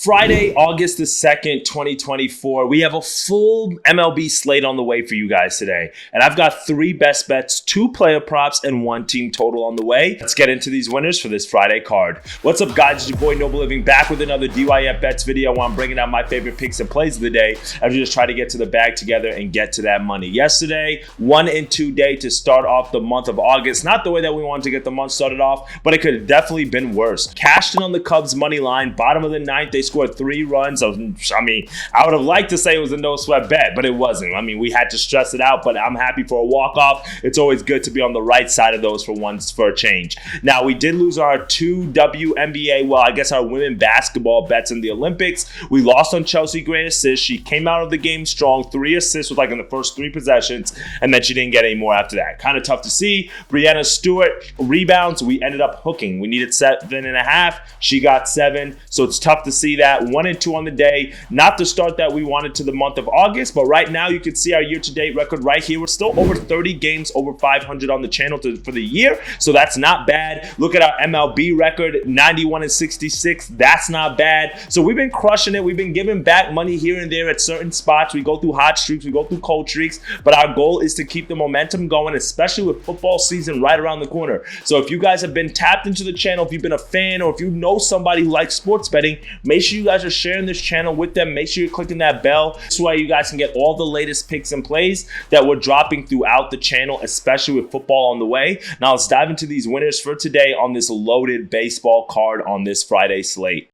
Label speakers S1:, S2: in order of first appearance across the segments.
S1: Friday, August the 2nd, 2024. We have a full MLB slate on the way for you guys today. And I've got 3 best bets, 2 player props, and 1 team total on the way. Let's get into these winners for this Friday card. What's up, guys? It's your boy Noble Living back with another DYF Bets video where I'm bringing out my favorite picks and plays of the day as we just try to get to the bag together and get to that money. Yesterday, 1 and 2 day to start off the month of August. Not the way that we wanted to get the month started off, but it could have definitely been worse. Cashed in on the Cubs money line, bottom of the 9th. They scored 3 runs. I would have liked to say it was a no-sweat bet, but it wasn't. We had to stress it out, but I'm happy for a walk-off. It's always good to be on the right side of those for a change. Now, we did lose our 2 WNBA, our women basketball bets in the Olympics. We lost on Chelsea Gray assist. She came out of the game strong, 3 assists with in the first 3 possessions, and then she didn't get any more after that. Kind of tough to see. Brianna Stewart rebounds. We ended up hooking. We needed 7.5. She got 7, so it's tough to see that. 1 and 2 on the day. Not the start that we wanted to the month of August, but right now you can see our year-to-date record right here. We're still over 30 games, over 500 on the channel for the year, so that's not bad. Look at our MLB record, 91 and 66. That's not bad. So we've been crushing it. We've been giving back money here and there at certain spots. We go through hot streaks, we go through cold streaks, but our goal is to keep the momentum going, especially with football season right around the corner. So if you guys have been tapped into the channel, if you've been a fan, or if you know somebody who likes sports betting, make sure you guys are sharing this channel with them. Make sure you're clicking that bell. This way you guys can get all the latest picks and plays that we're dropping throughout the channel, especially with football on the way. Now let's dive into these winners for today on this loaded baseball card on this Friday slate.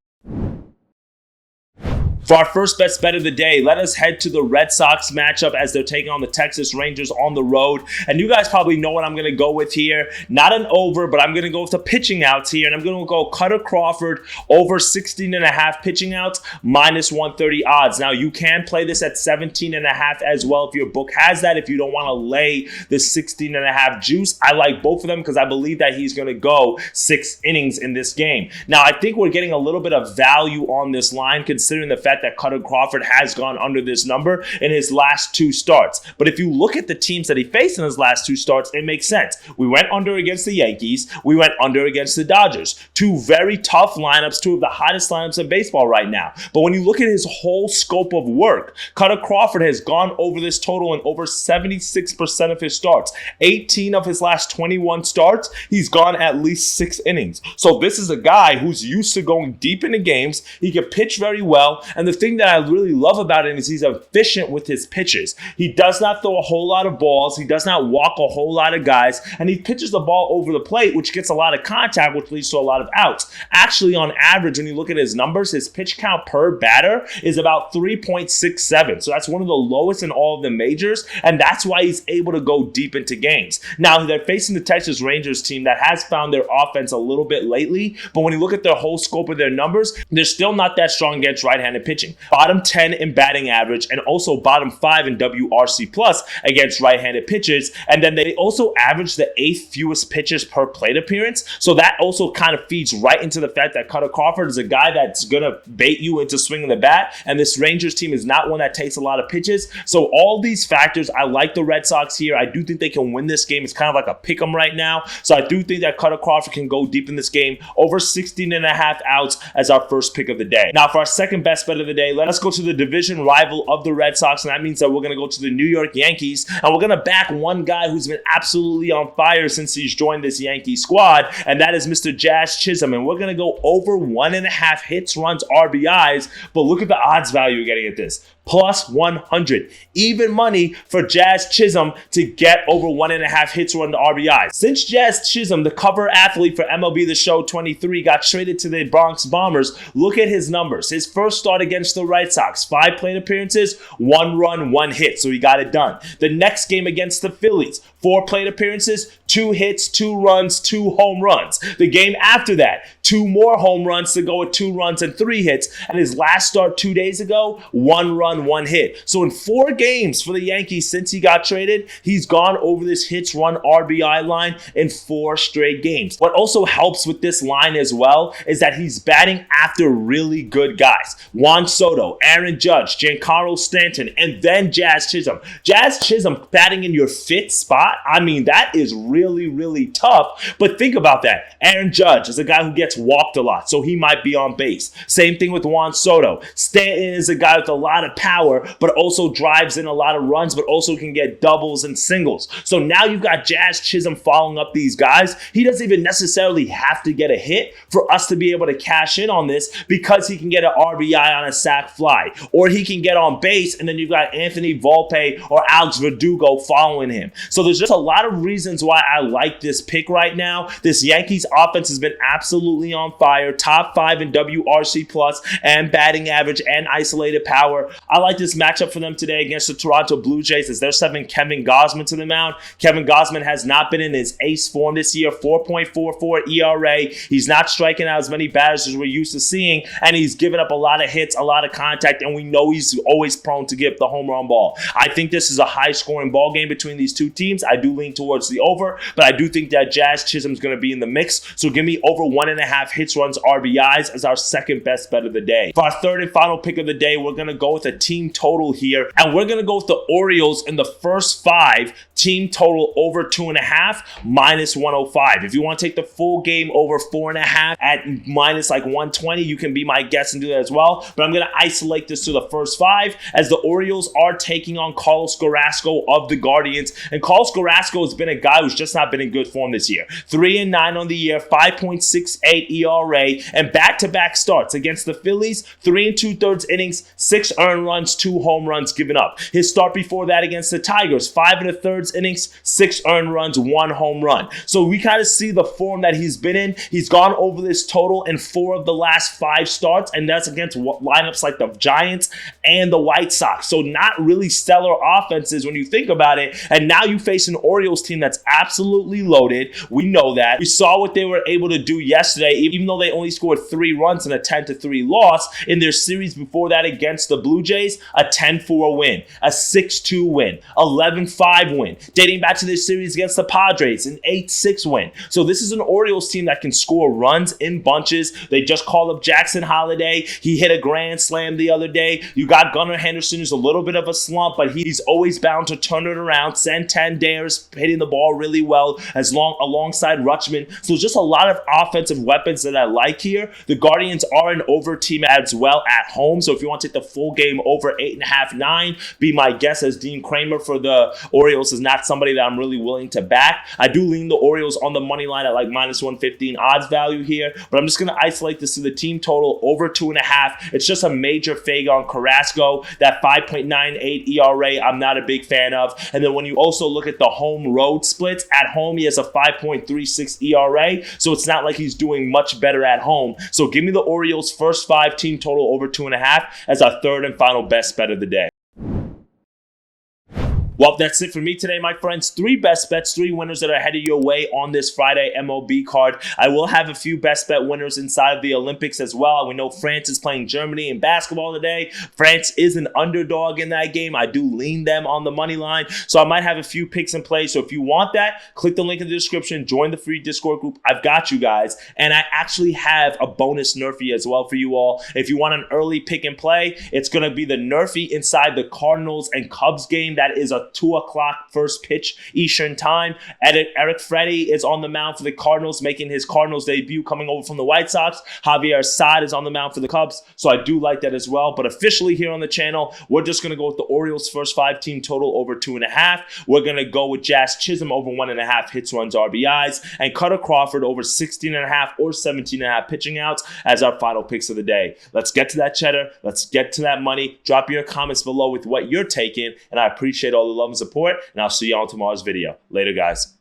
S1: For our first best bet of the day, let us head to the Red Sox matchup as they're taking on the Texas Rangers on the road. And you guys probably know what I'm going to go with here. Not an over, but I'm going to go with the pitching outs here. And I'm going to go Cutter Crawford over 16.5 pitching outs, minus 130 odds. Now, you can play this at 17.5 as well if your book has that. If you don't want to lay the 16.5 juice, I like both of them because I believe that he's going to go 6 innings in this game. Now, I think we're getting a little bit of value on this line considering the fact that Cutter Crawford has gone under this number in his last 2 starts. But if you look at the teams that he faced in his last 2 starts, it makes sense. We went under against the Yankees. We went under against the Dodgers. 2 very tough lineups, 2 of the hottest lineups in baseball right now. But when you look at his whole scope of work, Cutter Crawford has gone over this total in over 76% of his starts. 18 of his last 21 starts, he's gone at least 6 innings. So this is a guy who's used to going deep into games. He can pitch very well. And the thing that I really love about him is he's efficient with his pitches. He does not throw a whole lot of balls. He does not walk a whole lot of guys. And he pitches the ball over the plate, which gets a lot of contact, which leads to a lot of outs. Actually, on average, when you look at his numbers, his pitch count per batter is about 3.67. So that's one of the lowest in all of the majors. And that's why he's able to go deep into games. Now, they're facing the Texas Rangers team that has found their offense a little bit lately. But when you look at their whole scope of their numbers, they're still not that strong against right-handed pitching. Bottom 10 in batting average and also bottom 5 in WRC plus against right-handed pitchers. And then they also average the 8th fewest pitches per plate appearance. So that also kind of feeds right into the fact that Cutter Crawford is a guy that's going to bait you into swinging the bat. And this Rangers team is not one that takes a lot of pitches. So all these factors, I like the Red Sox here. I do think they can win this game. It's kind of like a pick 'em right now. So I do think that Cutter Crawford can go deep in this game. Over 16.5 outs as our first pick of the day. Now for our second best bet of the day, let us go to the division rival of the Red Sox, and that means that we're going to go to the New York Yankees, and we're going to back one guy who's been absolutely on fire since he's joined this Yankee squad, and that is Mr. Jazz Chisholm, and we're going to go over 1.5 hits, runs, RBIs, but look at the odds value you're getting at this. Plus 100. Even money for Jazz Chisholm to get over 1.5 hits or under RBIs. Since Jazz Chisholm, the cover athlete for MLB The Show 23, got traded to the Bronx Bombers, look at his numbers. His first start against the Red Sox, 5 plate appearances, 1 run, 1 hit, so he got it done. The next game against the Phillies, 4 plate appearances, 2 hits, 2 runs, 2 home runs. The game after that, 2 more home runs to go with 2 runs and 3 hits. And his last start 2 days ago, 1 run, run, 1 hit. So in 4 games for the Yankees since he got traded, he's gone over this hits, run, RBI line in 4 straight games. What also helps with this line as well is that he's batting after really good guys. Juan Soto, Aaron Judge, Giancarlo Stanton, and then Jazz Chisholm. Jazz Chisholm batting in your 5th spot. I mean, that is really, really tough. But think about that. Aaron Judge is a guy who gets walked a lot, so he might be on base. Same thing with Juan Soto. Stanton is a guy with a lot of power, but also drives in a lot of runs, but also can get doubles and singles. So now you've got Jazz Chisholm following up these guys. He doesn't even necessarily have to get a hit for us to be able to cash in on this, because he can get an RBI on a sac fly, or he can get on base, and then you've got Anthony Volpe or Alex Verdugo following him. So there's just a lot of reasons why I like this pick right now. This Yankees offense has been absolutely on fire. Top 5 in WRC plus and batting average and isolated power. I like this matchup for them today against the Toronto Blue Jays as they're sending Kevin Gausman to the mound. Kevin Gausman has not been in his ace form this year. 4.44 ERA. He's not striking out as many batters as we're used to seeing, and he's given up a lot of hits, a lot of contact, and we know he's always prone to give the home run ball. I think this is a high-scoring ball game between these two teams. I do lean towards the over, but I do think that Jazz Chisholm's going to be in the mix. So give me over 1.5 hits, runs, RBIs as our second best bet of the day. For our third and final pick of the day, we're going to go with a team total here, and we're going to go with the Orioles in the first 5, team total over 2.5, minus 105. If you want to take the full game over 4.5 at minus like 120, you can be my guest and do that as well. But I'm going to isolate this to the first 5 as the Orioles are taking on Carlos Carrasco of the Guardians. And Carlos Carrasco has been a guy who's just not been in good form this year. 3-9 on the year, 5.68 ERA, and back-to-back starts against the Phillies, 3 2/3 innings, 6 earned runs, 2 home runs given up. His start before that against the Tigers, 5 1/3 innings, 6 earned runs, 1 home run. So we kind of see the form that he's been in. He's gone over this total in 4 of the last 5 starts, and that's against lineups like the Giants and the White Sox. So not really stellar offenses when you think about it. And now you face an Orioles team that's absolutely loaded. We know that. We saw what they were able to do yesterday, even though they only scored 3 runs in a 10-3 loss in their series before that against the Blue Jays, a 10-4 win, a 6-2 win, 11-5 win, dating back to their series against the Padres, an 8-6 win. So this is an Orioles team that can score runs in bunches. They just called up Jackson Holiday. He hit a grand slam the other day. You got Gunnar Henderson, who's a little bit of a slump, but he's always bound to turn it around. Santander's hitting the ball really well alongside Rutschman. So just a lot of offensive weapons that I like here. The Guardians are an over team as well at home. So if you want to take the full game over 8.5, 9, be my guess, as Dean Kramer for the Orioles is not somebody that I'm really willing to back. I do lean the Orioles on the money line at like minus 115 odds value here, but I'm just going to isolate this to the team total over 2.5. It's just a major fade on Carrasco. That 5.98 ERA, I'm not a big fan of. And then when you also look at the home road splits, at home he has a 5.36 ERA, so it's not like he's doing much better at home. So give me the Orioles first 5, team total over 2.5 as our third and final best bet of the day. Well, that's it for me today, my friends. 3 best bets, 3 winners that are headed your way on this Friday MLB card. I will have a few best bet winners inside of the Olympics as well. We know France is playing Germany in basketball today. France is an underdog in that game. I do lean them on the money line, so I might have a few picks in play. So if you want that, click the link in the description. Join the free Discord group. I've got you guys. And I actually have a bonus Nerfie as well for you all. If you want an early pick and play, it's going to be the Nerfie inside the Cardinals and Cubs game. That is a 2 o'clock first pitch Eastern time. Eric Freddie is on the mound for the Cardinals, making his Cardinals debut coming over from the White Sox. Javier Assad is on the mound for the Cubs, so I do like that as well. But officially here on the channel, we're just going to go with the Orioles first 5, team total over 2.5. We're going to go with Jazz Chisholm over 1.5 hits, runs, RBIs, and Cutter Crawford over 16.5 or 17.5 pitching outs as our final picks of the day. Let's get to that cheddar. Let's get to that money. Drop your comments below with what you're taking, and I appreciate all the love and support, and I'll see you on tomorrow's video. Later, guys.